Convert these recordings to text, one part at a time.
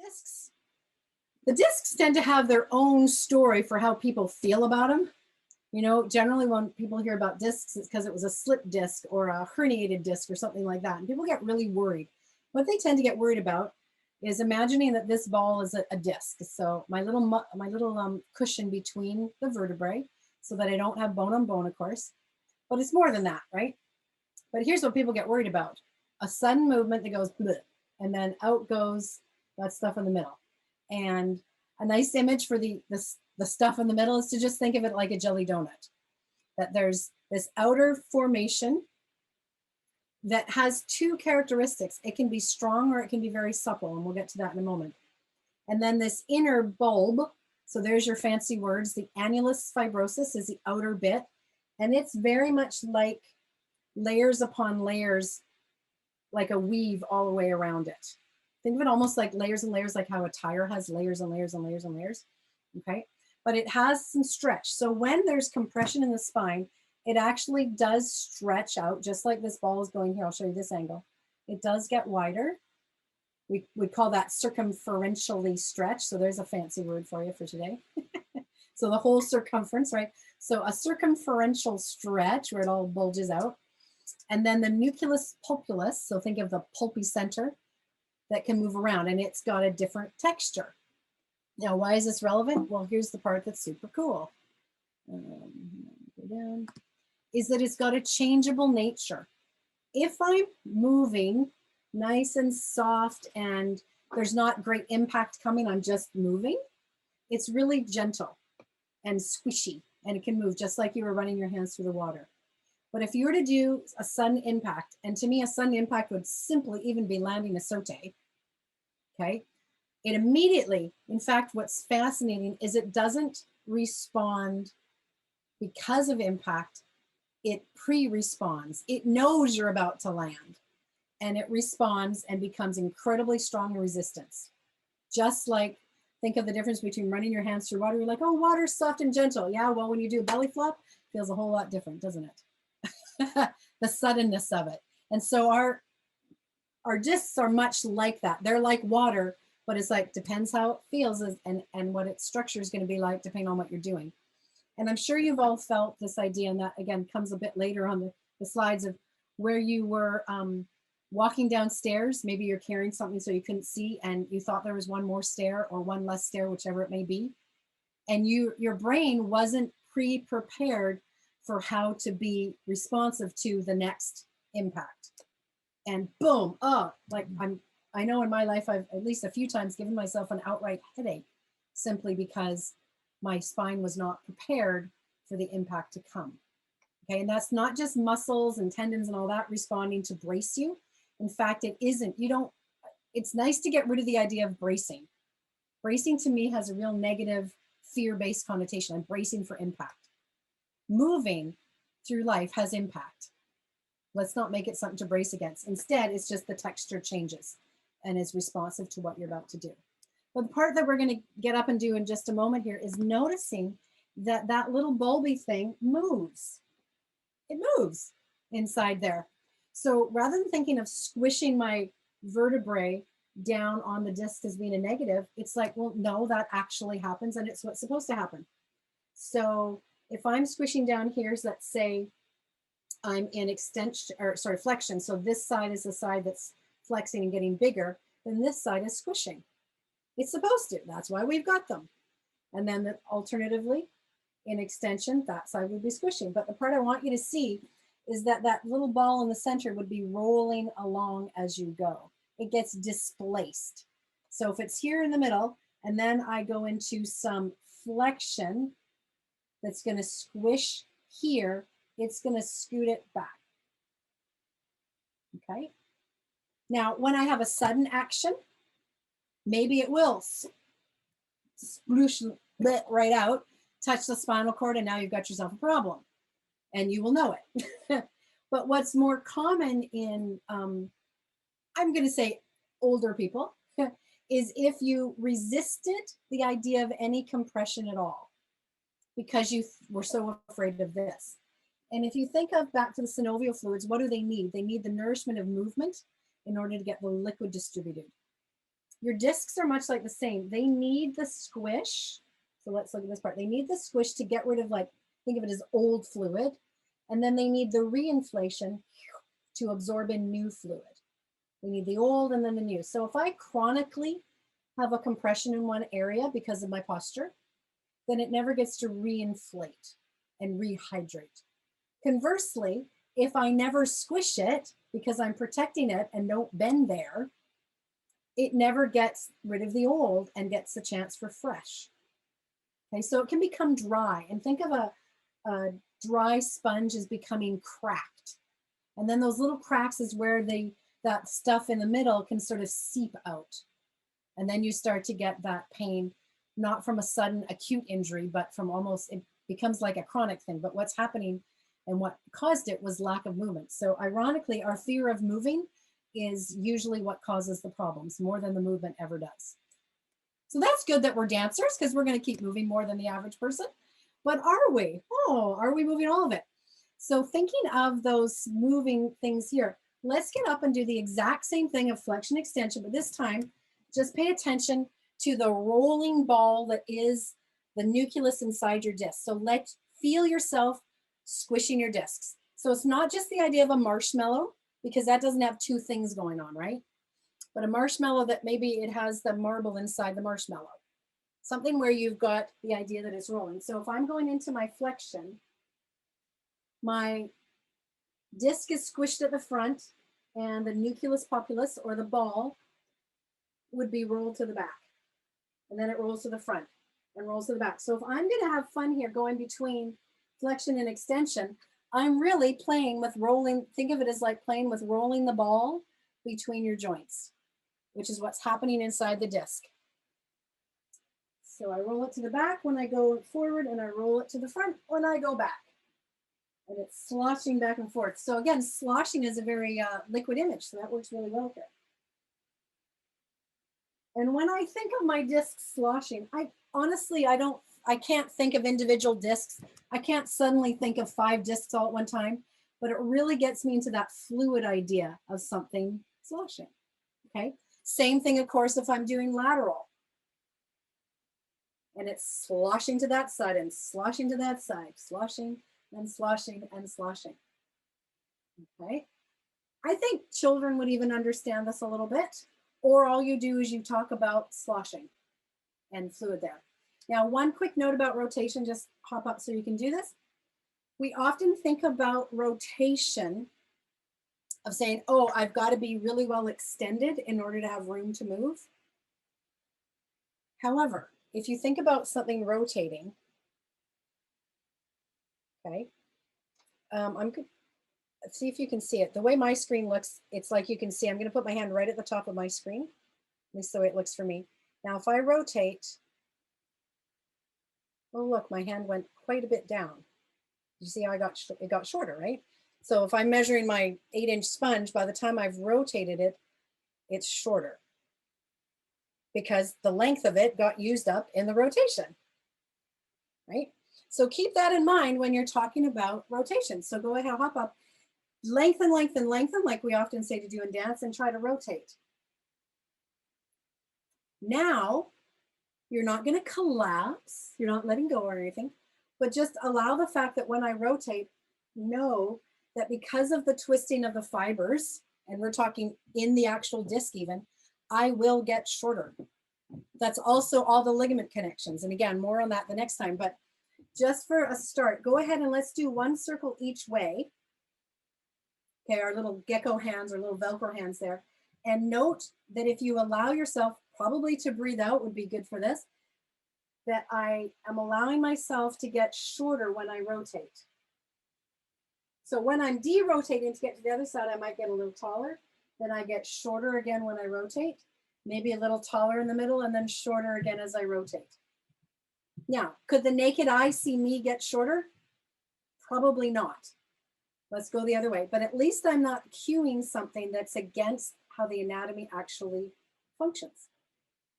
discs. The discs tend to have their own story for how people feel about them. You know, generally when people hear about discs, it's because it was a slip disc or a herniated disc or something like that. And people get really worried. What they tend to get worried about is imagining that this ball is a disc. So my little cushion between the vertebrae, so that I don't have bone on bone, of course. But it's more than that, right? But here's what people get worried about. A sudden movement that goes bleh, and then out goes that stuff in the middle. And a nice image for the stuff in the middle is to just think of it like a jelly donut. That there's this outer formation that has two characteristics. It can be strong or it can be very supple, and we'll get to that in a moment. And then this inner bulb, so there's your fancy words. The annulus fibrosus is the outer bit, and it's very much like layers upon layers, like a weave all the way around it. Think of it almost like layers and layers, like how a tire has layers and layers and layers and layers, okay? But it has some stretch. So when there's compression in the spine, it actually does stretch out, just like this ball is going here. I'll show you this angle. It does get wider. We call that circumferentially stretch. So there's a fancy word for you for today. So the whole circumference, right? So a circumferential stretch where it all bulges out. And then the nucleus pulpulus, so think of the pulpy center that can move around, and it's got a different texture. Now, why is this relevant? Well, here's the part that's super cool. Go down. Is that it's got a changeable nature. If I'm moving nice and soft and there's not great impact coming, I'm just moving, it's really gentle and squishy, and it can move just like you were running your hands through the water. But if you were to do a sudden impact, and to me a sudden impact would simply even be landing a saute, okay? It immediately, in fact, what's fascinating is it doesn't respond because of impact, it pre-responds. It knows you're about to land, and it responds and becomes incredibly strong in resistance. Just like, think of the difference between running your hands through water. You're like, oh, water's soft and gentle. Yeah, well, when you do a belly flop, it feels a whole lot different, doesn't it? The suddenness of it. And so our discs are much like that. They're like water, but it's like, depends how it feels and what its structure is going to be like, depending on what you're doing. And I'm sure you've all felt this idea, and that again comes a bit later on the slides, of where you were walking downstairs. Maybe you're carrying something so you couldn't see, and you thought there was one more stair or one less stair, whichever it may be. And your brain wasn't pre-prepared for how to be responsive to the next impact. And boom, oh, like I know in my life, I've at least a few times given myself an outright headache simply because my spine was not prepared for the impact to come. Okay, and that's not just muscles and tendons and all that responding to brace you. In fact, it isn't. It's nice to get rid of the idea of bracing. Bracing to me has a real negative fear-based connotation. I'm bracing for impact. Moving through life has impact. Let's not make it something to brace against. Instead, it's just the texture changes and is responsive to what you're about to do. But the part that we're going to get up and do in just a moment here is noticing that that little bulby thing moves. It moves inside there. So rather than thinking of squishing my vertebrae down on the disc as being a negative, it's like, well, no, that actually happens, and it's what's supposed to happen. So if I'm squishing down here, so let's say I'm in extension, or sorry, flexion. So this side is the side that's flexing and getting bigger, then this side is squishing. It's supposed to, that's why we've got them. And then alternatively, in extension, that side would be squishing. But the part I want you to see is that that little ball in the center would be rolling along as you go. It gets displaced. So if it's here in the middle, and then I go into some flexion that's going to squish here, it's going to scoot it back. Okay. Now, when I have a sudden action, maybe it will sploosh right out, touch the spinal cord, and now you've got yourself a problem, and you will know it. But what's more common in, I'm going to say older people, is if you resisted the idea of any compression at all, because you were so afraid of this. And if you think of back to the synovial fluids, what do they need? They need the nourishment of movement in order to get the liquid distributed. Your discs are much like the same. They need the squish. So let's look at this part. They need the squish to get rid of, like, think of it as old fluid. And then they need the reinflation to absorb in new fluid. We need the old and then the new. So if I chronically have a compression in one area because of my posture, then it never gets to reinflate and rehydrate. Conversely, if I never squish it because I'm protecting it and don't bend there, it never gets rid of the old and gets a chance for fresh. Okay, so it can become dry. And think of a dry sponge as becoming cracked. And then those little cracks is where that stuff in the middle can sort of seep out. And then you start to get that pain, not from a sudden acute injury, but from almost, it becomes like a chronic thing. But what's happening and what caused it was lack of movement. So ironically, our fear of moving is usually what causes the problems more than the movement ever does. So that's good that we're dancers, because we're going to keep moving more than the average person. But are we? Oh, are we moving all of it? So thinking of those moving things here, let's get up and do the exact same thing of flexion extension, but this time just pay attention to the rolling ball that is the nucleus inside your disc. So feel yourself squishing your discs. So it's not just the idea of a marshmallow, because that doesn't have two things going on, right? But a marshmallow that maybe it has the marble inside the marshmallow. Something where you've got the idea that it's rolling. So if I'm going into my flexion, my disc is squished at the front and the nucleus populus, or the ball, would be rolled to the back. And then it rolls to the front and rolls to the back. So if I'm going to have fun here going between flexion and extension, I'm really playing with rolling. Think of it as like playing with rolling the ball between your joints, which is what's happening inside the disc. So I roll it to the back when I go forward, and I roll it to the front when I go back. And it's sloshing back and forth. So again, sloshing is a very liquid image, so that works really well here. And when I think of my disc sloshing, I can't think of individual discs. I can't suddenly think of 5 discs all at one time, but it really gets me into that fluid idea of something sloshing, okay? Same thing, of course, if I'm doing lateral. And it's sloshing to that side and sloshing to that side, sloshing and sloshing and sloshing, okay? I think children would even understand this a little bit, or all you do is you talk about sloshing and fluid there. Now, one quick note about rotation, just hop up so you can do this. We often think about rotation of saying, oh, I've got to be really well extended in order to have room to move. However, if you think about something rotating, okay, I'm good. Let's see if you can see it. The way my screen looks, it's like you can see, I'm going to put my hand right at the top of my screen, at least the way it looks for me. Now, if I rotate, oh, look, my hand went quite a bit down. You see how it got shorter, right? So if I'm measuring my 8-inch sponge, by the time I've rotated it, it's shorter because the length of it got used up in the rotation, right? So keep that in mind when you're talking about rotation. So go ahead, hop up, lengthen, lengthen, lengthen, like we often say to do in dance, and try to rotate. Now, you're not going to collapse. You're not letting go or anything, but just allow the fact that when I rotate, know that because of the twisting of the fibers, and we're talking in the actual disc even, I will get shorter. That's also all the ligament connections. And again, more on that the next time, but just for a start, go ahead and let's do 1 circle each way. Okay, our little gecko hands or little Velcro hands there. And note that if you allow yourself probably to breathe out would be good for this, that I am allowing myself to get shorter when I rotate. So when I'm de-rotating to get to the other side, I might get a little taller. Then I get shorter again when I rotate, maybe a little taller in the middle, and then shorter again as I rotate. Now, could the naked eye see me get shorter? Probably not. Let's go the other way, but at least I'm not cueing something that's against how the anatomy actually functions.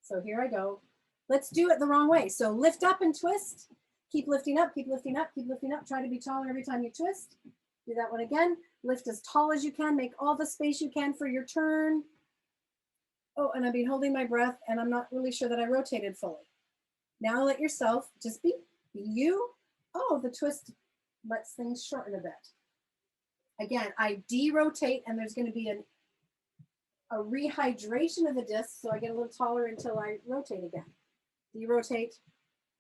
So here I go. Let's do it the wrong way. So lift up and twist. Keep lifting up, keep lifting up, keep lifting up. Try to be taller every time you twist. Do that one again. Lift as tall as you can. Make all the space you can for your turn. Oh, and I've been holding my breath and I'm not really sure that I rotated fully. Now let yourself just be you. Oh, the twist lets things shorten a bit. Again, I derotate and there's going to be a rehydration of the disc, so I get a little taller until I rotate again. Derotate,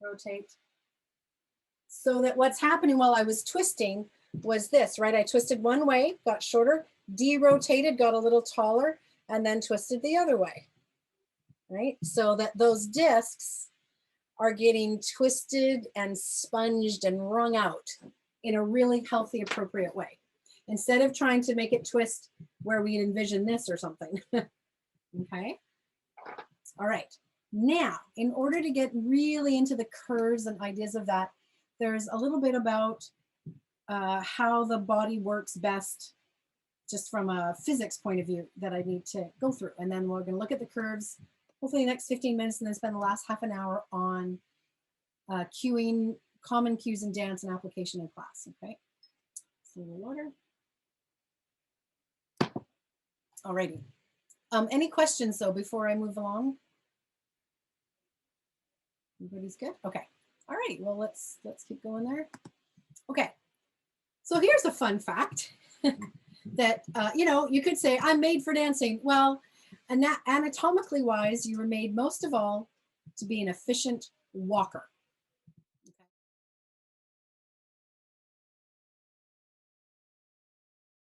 rotate. So that what's happening while I was twisting was this, right? I twisted one way, got shorter, derotated, got a little taller, and then twisted the other way, right? So that those discs are getting twisted and sponged and wrung out in a really healthy, appropriate way. Instead of trying to make it twist where we envision this or something. Okay. All right. Now, in order to get really into the curves and ideas of that, there's a little bit about how the body works best just from a physics point of view that I need to go through. And then we're going to look at the curves, hopefully the next 15 minutes, and then spend the last half an hour on cueing, common cues in dance and application in class. Okay. So water. Alrighty. Any questions though before I move along? Everybody's good? Okay. All right. Well, let's keep going there. Okay. So here's a fun fact that you know, you could say I'm made for dancing. Well, anatomically wise, you were made most of all to be an efficient walker.